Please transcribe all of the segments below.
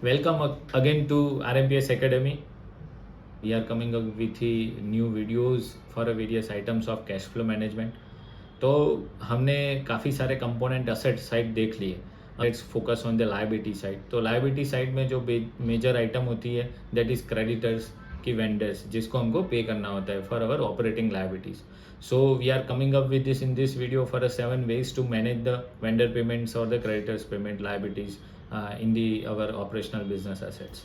Welcome again to RMPS Academy. We are coming up with the new videos for various items of cash flow management. तो हमने काफ़ी सारे component asset side देख लिए. Let's focus on the liability side. तो liability side में जो major item होती है दैट इज़ क्रेडिटर्स की वेंडर्स जिसको हमको पे करना होता है for our operating liabilities. So we are coming up with this in this video for 7 ways to manage the vendor payments or the creditors payment liabilities in our operational business assets.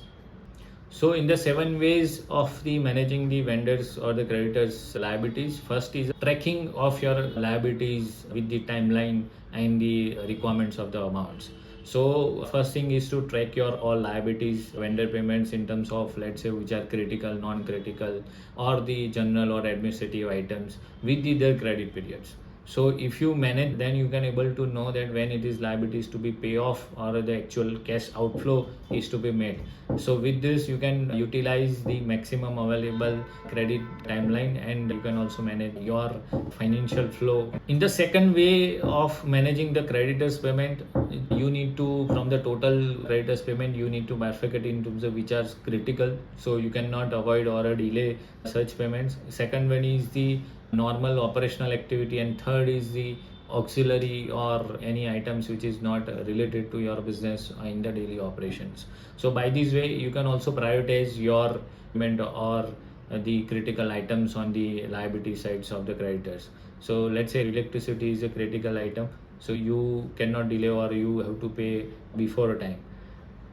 So in the 7 ways of the managing the vendors or the creditors liabilities, first is tracking of your liabilities with the timeline and the requirements of the amounts. So first thing is to track your all liabilities, vendor payments in terms of, let's say, which are critical, non-critical, or the general or administrative items with their credit periods. So if you manage, then you can able to know that when it is liabilities to be pay off or the actual cash outflow is to be made. So with this you can utilize the maximum available credit timeline, and you can also manage your financial flow. In the second way of managing the creditors payment, you need to, from the total creditors payment, you need to bifurcate into the which are critical, so you cannot avoid or delay such payments. Second one is the normal operational activity, and third is the auxiliary or any items which is not related to your business in the daily operations. So by this way you can also prioritize your payment or the critical items on the liability sides of the creditors. So let's say electricity is a critical item, so you cannot delay or you have to pay before a time.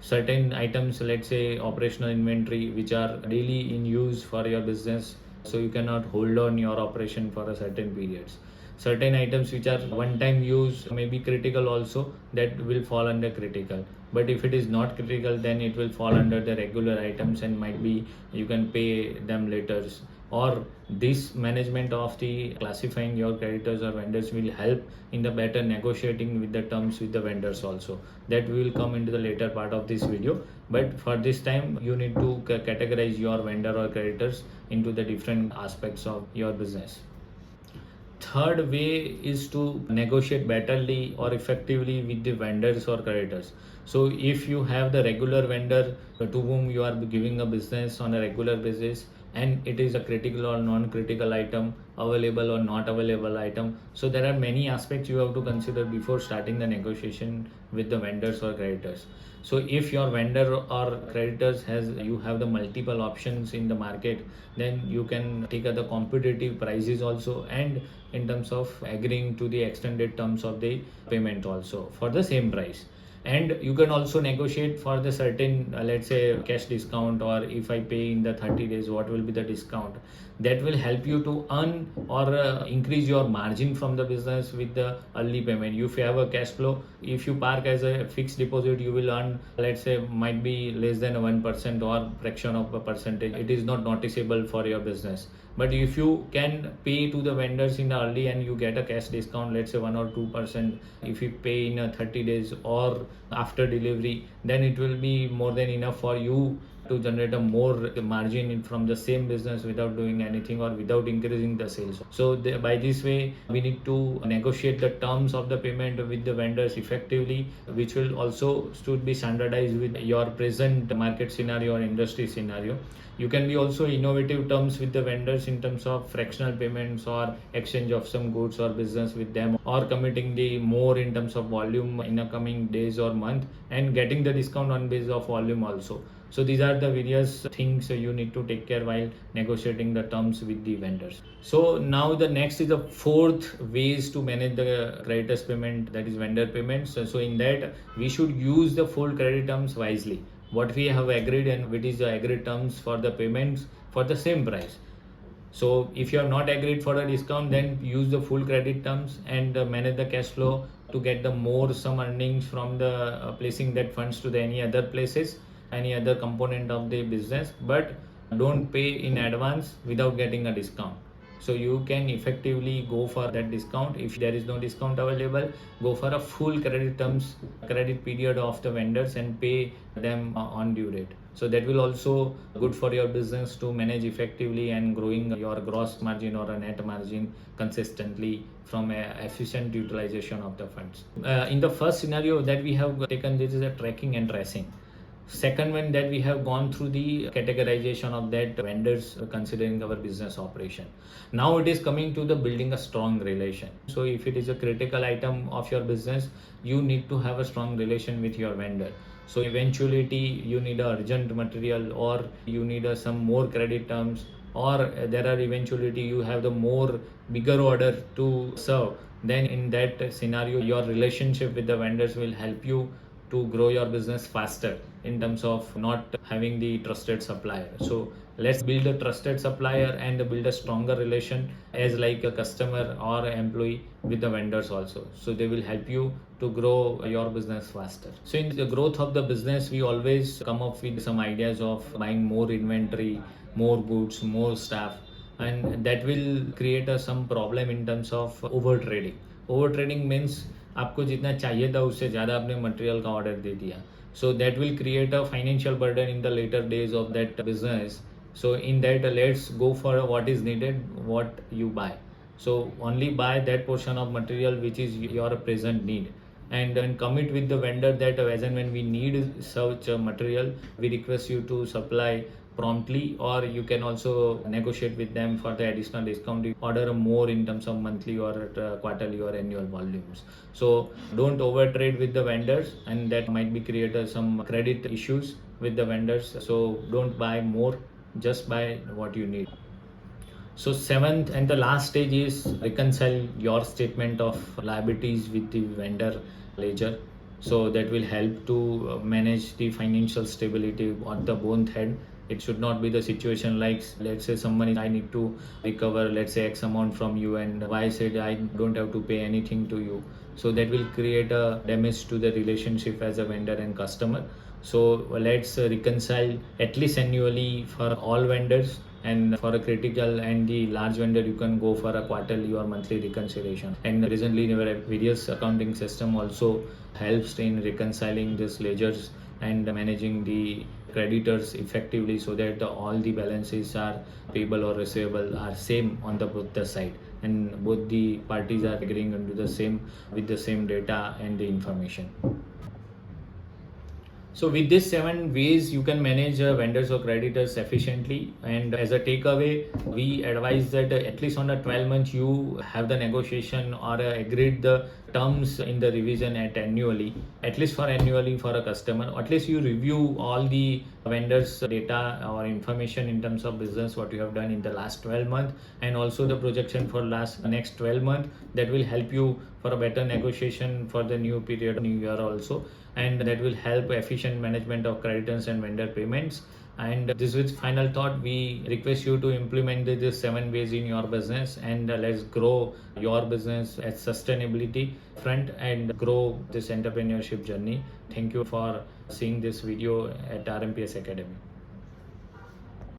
Certain items, let's say operational inventory, which are daily in use for your business, so you cannot hold on your operation for a certain periods. Certain items which are one time use may be critical also, that will fall under critical, but if it is not critical then it will fall under the regular items and might be you can pay them later. Or this management of the classifying your creditors or vendors will help in the better negotiating with the terms with the vendors also. That will come into the later part of this video, but for this time you need to categorize your vendor or creditors into the different aspects of your business. Third way is to negotiate betterly or effectively with the vendors or creditors. So if you have the regular vendor to whom you are giving a business on a regular basis, and it is a critical or non-critical item, available or not available item, so there are many aspects you have to consider before starting the negotiation with the vendors or creditors. So if your vendor or creditors you have the multiple options in the market, then you can take the competitive prices also, and in terms of agreeing to the extended terms of the payment also for the same price. And you can also negotiate for the certain let's say cash discount, or if I pay in the 30 days, what will be the discount that will help you to earn or increase your margin from the business with the early payment. If you have a cash flow, if you park as a fixed deposit, you will earn, let's say, might be less than 1% or fraction of a percentage. It is not noticeable for your business. But if you can pay to the vendors in the early and you get a cash discount, let's say 1 or 2%, if you pay in 30 days or after delivery, then it will be more than enough for you to generate a more margin from the same business without doing anything or without increasing the sales. So by this way we need to negotiate the terms of the payment with the vendors effectively, which will also should be standardized with your present market scenario or industry scenario. You can be also innovative terms with the vendors in terms of fractional payments or exchange of some goods or business with them, or committing the more in terms of volume in the coming days or month and getting the discount on base of volume also. So these are the various things you need to take care while negotiating the terms with the vendors. So now the next is the fourth ways to manage the creditors payment, that is vendor payments. So in that we should use the full credit terms wisely, what we have agreed and which is the agreed terms for the payments for the same price. So if you are not agreed for a discount, then use the full credit terms and manage the cash flow to get the more some earnings from the placing that funds to the any other places, any other component of the business, but don't pay in advance without getting a discount. So you can effectively go for that discount. If there is no discount available, go for a full credit terms, credit period of the vendors and pay them on due date. So that will also good for your business to manage effectively and growing your gross margin or a net margin consistently from a efficient utilization of the funds. In the first scenario that we have taken, this is a tracking and tracing. Second one, that we have gone through the categorization of that vendors considering our business operation. Now it is coming to the building a strong relation. So if it is a critical item of your business, you need to have a strong relation with your vendor. So eventuality you need a urgent material, or you need some more credit terms, or there are eventuality you have the more bigger order to serve. Then in that scenario, your relationship with the vendors will help you to grow your business faster in terms of not having the trusted supplier. So let's build a trusted supplier and build a stronger relation as like a customer or employee with the vendors also. So they will help you to grow your business faster. So in the growth of the business, we always come up with some ideas of buying more inventory, more goods, more staff, and that will create some problem in terms of over trading. Over trading means आपको जितना चाहिए था उससे ज़्यादा आपने material का order दे दिया. So that will create a financial burden in the later days of that business. So in that, let's go for what is needed, what you buy. So only buy that portion of material which is your present need, and then commit with the vendor that as and when we need such a material, we request you to supply promptly, or you can also negotiate with them for the additional discount. You order more in terms of monthly or quarterly or annual volumes. So don't over trade with the vendors, and that might be created some credit issues with the vendors. So don't buy more, just buy what you need. So seventh and the last stage is reconcile your statement of liabilities with the vendor ledger. So that will help to manage the financial stability on the both head. It should not be the situation like, let's say someone, I need to recover, let's say X amount from you, and why said I don't have to pay anything to you. So that will create a damage to the relationship as a vendor and customer. So let's reconcile at least annually for all vendors, and for a critical and the large vendor you can go for a quarterly or monthly reconciliation. And recently various accounting system also helps in reconciling these ledgers and managing the creditors effectively, so that all the balances are payable or receivable are same on the both the side, and both the parties are agreeing into the same with the same data and the information. So with these 7 ways you can manage vendors or creditors efficiently. And as a takeaway, we advise that at least on a 12 months you have the negotiation or agreed the terms in the revision at annually, at least for annually for a customer. At least you review all the vendors data or information in terms of business what you have done in the last 12 months, and also the projection for next 12 months. That will help you for a better negotiation for the new period, new year also, and that will help efficient management of creditors and vendor payments. And this is final thought, we request you to implement these 7 ways in your business, and let's grow your business at sustainability front and grow this entrepreneurship journey. Thank you for seeing this video at RMPS Academy.